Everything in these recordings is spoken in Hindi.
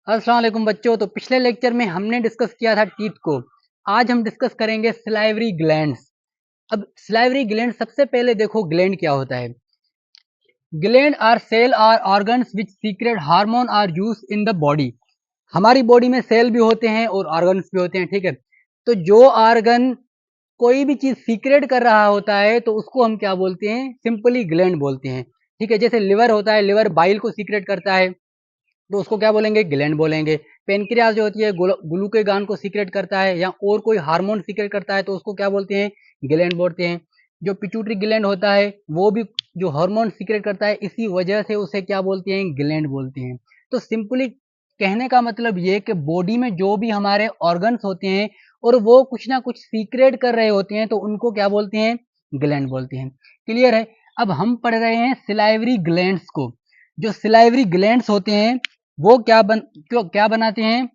अस्सलाम वालेकुम बच्चों। तो पिछले लेक्चर में हमने डिस्कस किया था टीथ को। आज हम डिस्कस करेंगे सिलाइवरी ग्लैंड्स। अब सिलाइवरी ग्लैंड, सबसे पहले देखो ग्लैंड क्या होता है। Gland are cell or organs which secrete hormone or use in the body. हमारी बॉडी में सेल भी होते हैं और ऑर्गन्स भी होते हैं, ठीक है। तो जो ऑर्गन कोई भी चीज सीक्रेट कर रहा होता है तो उसको हम क्या बोलते हैं, सिंपली ग्लैंड बोलते हैं, ठीक है। जैसे लिवर होता है, लिवर बाइल को सीक्रेट करता है तो उसको क्या बोलेंगे, ग्लैंड बोलेंगे। पेनक्रियास जो होती है ग्लूकेगान को सीक्रेट करता है या और कोई हार्मोन सीक्रेट करता है तो उसको क्या बोलते हैं, ग्लैंड बोलते हैं। जो पिट्यूटरी ग्लैंड होता है वो भी जो हार्मोन सीक्रेट करता है, इसी वजह से उसे क्या बोलते हैं, ग्लैंड बोलते हैं। तो सिंपली कहने का मतलब ये कि बॉडी में जो भी हमारे ऑर्गन्स होते हैं और वो कुछ ना कुछ सीक्रेट कर रहे होते हैं तो उनको क्या बोलते हैं, ग्लैंड बोलते हैं। क्लियर है। अब हम पढ़ रहे हैं सिलाइवरी ग्लैंड्स को। जो सिलाइवरी ग्लैंड्स होते हैं वो क्या बनाते हैं,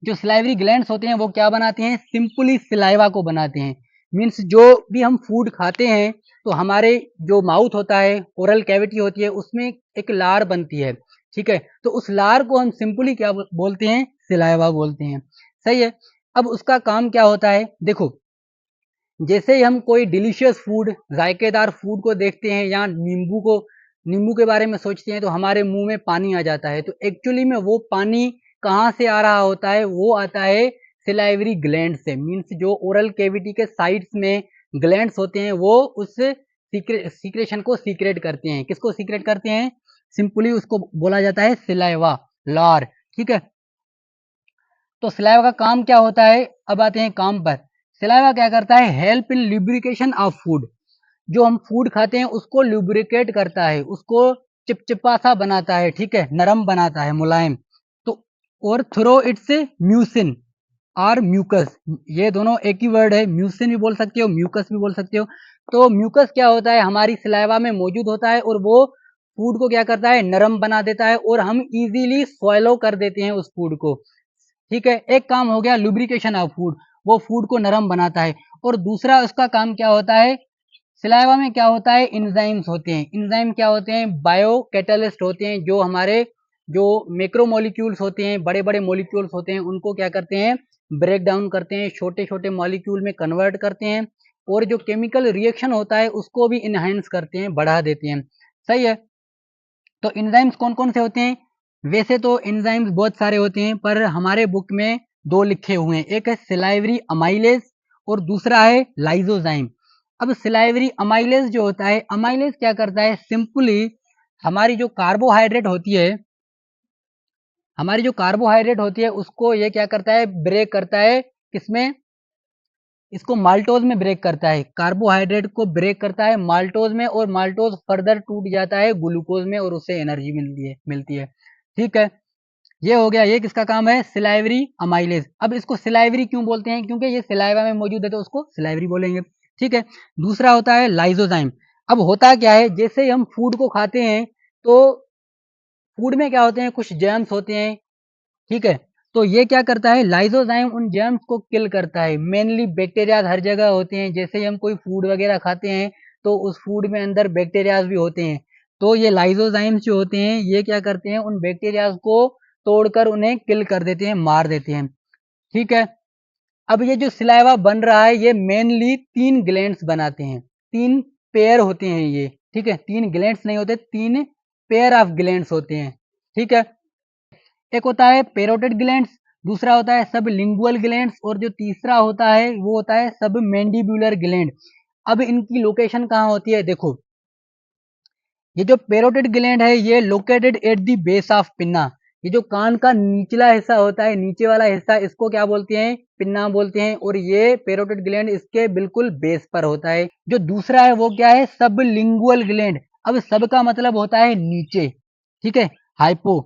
जो सिलाइवरी ग्लैंड्स होते हैं वो क्या बनाते हैं, सिंपली सिलाइवा को बनाते हैं। मीन्स जो भी हम फूड खाते हैं तो हमारे जो माउथ होता है, ओरल कैविटी होती है, उसमें एक लार बनती है, ठीक है। तो उस लार को हम सिंपली क्या बोलते हैं, सिलाइवा बोलते हैं। सही है। अब उसका काम क्या होता है, देखो जैसे ही हम कोई डिलीशियस फूड, जायकेदार फूड को देखते हैं या नींबू के बारे में सोचते हैं तो हमारे मुंह में पानी आ जाता है। तो एक्चुअली में वो पानी कहाँ से आ रहा होता है, वो आता है सिलाइवरी ग्लैंड से। मीन्स जो ओरल कैविटी के साइड्स में ग्लैंड्स होते हैं वो उस सीक्रेशन को सीक्रेट करते हैं। किसको सीक्रेट करते हैं, सिंपली उसको बोला जाता है सिलाइवा, लार, ठीक है। तो सिलाइवा का काम क्या होता है, अब आते हैं काम पर। सिलाइवा क्या करता है, help in lubrication of food. जो हम फूड खाते हैं उसको लुब्रिकेट करता है, उसको चिपचिपा सा बनाता है, ठीक है, नरम बनाता है, मुलायम। तो और थ्रो इट्स म्यूसिन और म्यूकस, ये दोनों एक ही वर्ड है, म्यूसिन भी बोल सकते हो, म्यूकस भी बोल सकते हो। तो म्यूकस क्या होता है, हमारी सिलाइवा में मौजूद होता है और वो फूड को क्या करता है, नरम बना देता है और हम इजीली स्वॉलो कर देते हैं उस फूड को, ठीक है। एक काम हो गया लुब्रिकेशन ऑफ फूड, वो फूड को नरम बनाता है। और दूसरा उसका काम क्या होता है, सिलाइवा में क्या होता है, इंजाइम्स होते हैं। इंजाइम क्या होते हैं, बायो कैटलिस्ट होते हैं, जो हमारे जो मैक्रो मॉलिक्यूल्स होते हैं, बड़े बड़े मॉलिक्यूल्स होते हैं, उनको क्या करते हैं, ब्रेक डाउन करते हैं, छोटे छोटे मॉलिक्यूल में कन्वर्ट करते हैं। और जो केमिकल रिएक्शन होता है उसको भी इनहेंस करते हैं, बढ़ा देते हैं। सही है। तो एंजाइम्स कौन कौन से होते हैं, वैसे तो एंजाइम्स बहुत सारे होते हैं पर हमारे बुक में दो लिखे हुए हैं, एक है सिलाइवरी अमाइलेज और दूसरा है लाइजोजाइम। अब सिलाइवरी अमाइलेज जो होता है, अमाइलेज क्या करता है, सिंपली हमारी जो कार्बोहाइड्रेट होती है, हमारी जो कार्बोहाइड्रेट होती है उसको ये क्या करता है, ब्रेक करता है, किसमें, इसको माल्टोज में ब्रेक करता है। कार्बोहाइड्रेट को ब्रेक करता है माल्टोज में और माल्टोज फर्दर टूट जाता है ग्लूकोज में और उससे एनर्जी मिलती है, ठीक है। ये हो गया, ये किसका काम है, सिलाइवरी अमाइलेज। अब इसको सिलाइवरी क्यों बोलते हैं, क्योंकि ये सिलाइवा में मौजूद है तो उसको सिलाइवरी बोलेंगे, ठीक है। दूसरा होता है लाइजोजाइम। अब होता क्या है, जैसे ही हम फूड को खाते हैं तो फूड में क्या होते हैं, कुछ जर्म्स होते हैं, ठीक है। तो ये क्या करता है, लाइसोजाइम उन जर्म्स को किल करता है। मेनली बैक्टीरिया हर जगह होते हैं, जैसे ही हम कोई फूड वगैरह खाते हैं तो उस फूड में अंदर बैक्टीरियाज भी होते हैं। तो ये लाइसोजाइम्स जो होते हैं ये क्या करते हैं, उन बैक्टीरियाज को तोड़कर उन्हें किल कर देते हैं, मार देते हैं, ठीक है। अब ये जो सिलाइवा बन रहा है ये मेनली तीन ग्लैंड्स बनाते हैं, तीन पेयर होते हैं ये, ठीक है। तीन ग्लैंड्स नहीं होते, तीन पेयर ऑफ ग्लैंड्स होते हैं, ठीक है। एक होता है पेरोटिड ग्लैंड्स, दूसरा होता है सब लिंगुअल ग्लैंड्स और जो तीसरा होता है वो होता है सब मैंडिबुलर ग्लैंड। अब इनकी लोकेशन कहाँ होती है, देखो ये जो पेरोटिड ग्लैंड है ये located at the base of pinna. ये जो कान का निचला हिस्सा होता है, नीचे वाला हिस्सा, इसको क्या बोलते हैं, पिन्ना बोलते हैं। और ये पेरोटिड ग्लैंड इसके बिल्कुल बेस पर होता है। जो दूसरा है वो क्या है, सब लिंगुअल ग्लैंड। अब सब का मतलब होता है नीचे, ठीक है, हाइपो।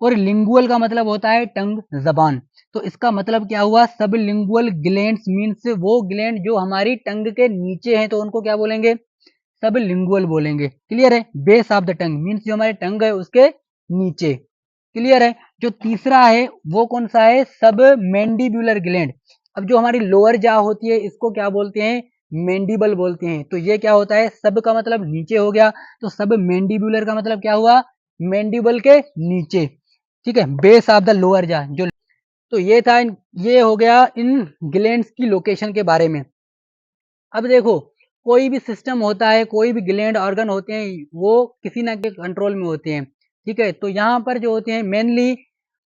और लिंगुअल का मतलब होता है टंग, जबान। तो इसका मतलब क्या हुआ, सब लिंगुअल ग्लैंड्स मीन्स वो ग्लैंड जो हमारी टंग के नीचे हैं तो उनको क्या बोलेंगे, सब लिंगुअल बोलेंगे। क्लियर है। Base of the tongue means जो हमारे टंग है उसके नीचे। क्लियर है। जो तीसरा है वो कौन सा है, सब मैंडिबुलर ग्लैंड। अब जो हमारी लोअर जा होती है इसको क्या बोलते हैं, मैंडिबल बोलते हैं। तो ये क्या होता है, सब का मतलब नीचे हो गया, तो सब मैंडिबुलर का मतलब क्या हुआ, मैंडिबल के नीचे, ठीक है, बेस ऑफ द लोअर जा जो, तो ये था, ये हो गया इन ग्लैंड्स की लोकेशन के बारे में। अब देखो, कोई भी सिस्टम होता है, कोई भी ग्लैंड ऑर्गन होते हैं, वो किसी ना के कंट्रोल में होते हैं। ठीक है, तो यहाँ पर जो होते हैं मेनली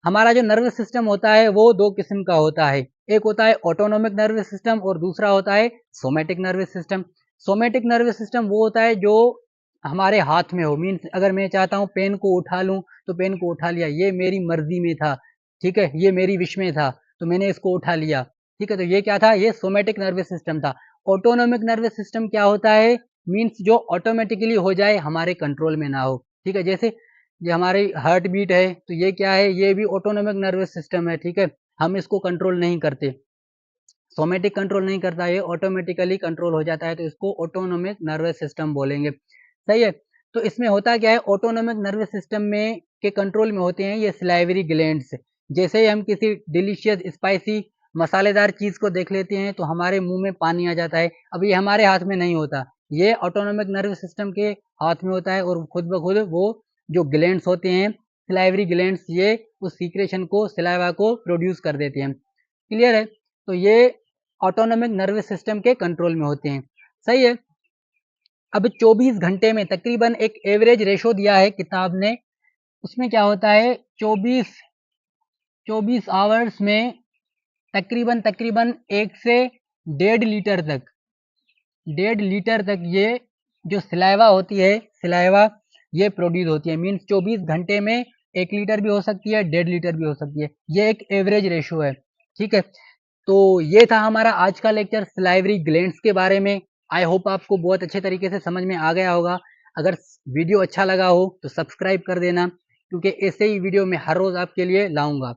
हमारा जो नर्वस सिस्टम होता है वो दो किस्म का होता है। एक होता है ऑटोनोमिक नर्वस सिस्टम और दूसरा होता है somatic nervous system. Somatic nervous system वो होता है जो हमारे हाथ में हो, मीन्स अगर मैं चाहता हूँ पेन को उठा लूँ तो पेन को उठा लिया, ये मेरी मर्जी में था। ठीक है, ये मेरी विश में था तो मैंने इसको उठा लिया। ठीक है, तो ये क्या था, ये सोमेटिक नर्वस सिस्टम था। ऑटोनोमिक नर्वस सिस्टम क्या होता है, मीन्स जो ऑटोमेटिकली हो जाए, हमारे कंट्रोल में ना हो। ठीक है, जैसे ये हमारी हार्ट बीट है तो ये क्या है, ये भी ऑटोनोमिक नर्वस सिस्टम है। ठीक है, हम इसको कंट्रोल नहीं करते, सोमेटिक कंट्रोल नहीं करता, ये ऑटोमेटिकली कंट्रोल हो जाता है, तो इसको ऑटोनोमिक नर्वस सिस्टम बोलेंगे। सही है, तो इसमें होता क्या है, ऑटोनोमिक नर्वस सिस्टम में के कंट्रोल में होते हैं ये सिलाइवरी ग्लैंड्स। जैसे ही हम किसी डिलीशियस स्पाइसी मसालेदार चीज को देख लेते हैं तो हमारे मुंह में पानी आ जाता है। अब ये हमारे हाथ में नहीं होता, ये ऑटोनोमिक नर्वस सिस्टम के हाथ में होता है, और खुद ब खुद वो जो ग्लैंड्स होते हैं, सिलाइवरी ग्लैंड्स, ये उस सीक्रेशन को, सिलाइवा को प्रोड्यूस कर देते हैं। क्लियर है, तो ये ऑटोनोमिक नर्वस सिस्टम के कंट्रोल में होते हैं। सही है, अब 24 घंटे में तकरीबन एक एवरेज रेशो दिया है किताब ने, उसमें क्या होता है, 24 आवर्स में तकरीबन तकरीबन 1 से 1.5 लीटर तक, 1.5 लीटर तक ये जो सिलाइवा होती है, सिलाइवा ये प्रोड्यूस होती है। मीन्स 24 घंटे में 1 लीटर भी हो सकती है, 1.5 लीटर भी हो सकती है, ये एक एवरेज रेशो है। ठीक है, तो ये था हमारा आज का लेक्चर सिलाइवरी ग्लैंड्स के बारे में। आई होप आपको बहुत अच्छे तरीके से समझ में आ गया होगा। अगर वीडियो अच्छा लगा हो तो सब्सक्राइब कर देना, क्योंकि ऐसे ही वीडियो मैं हर रोज आपके लिए लाऊंगा।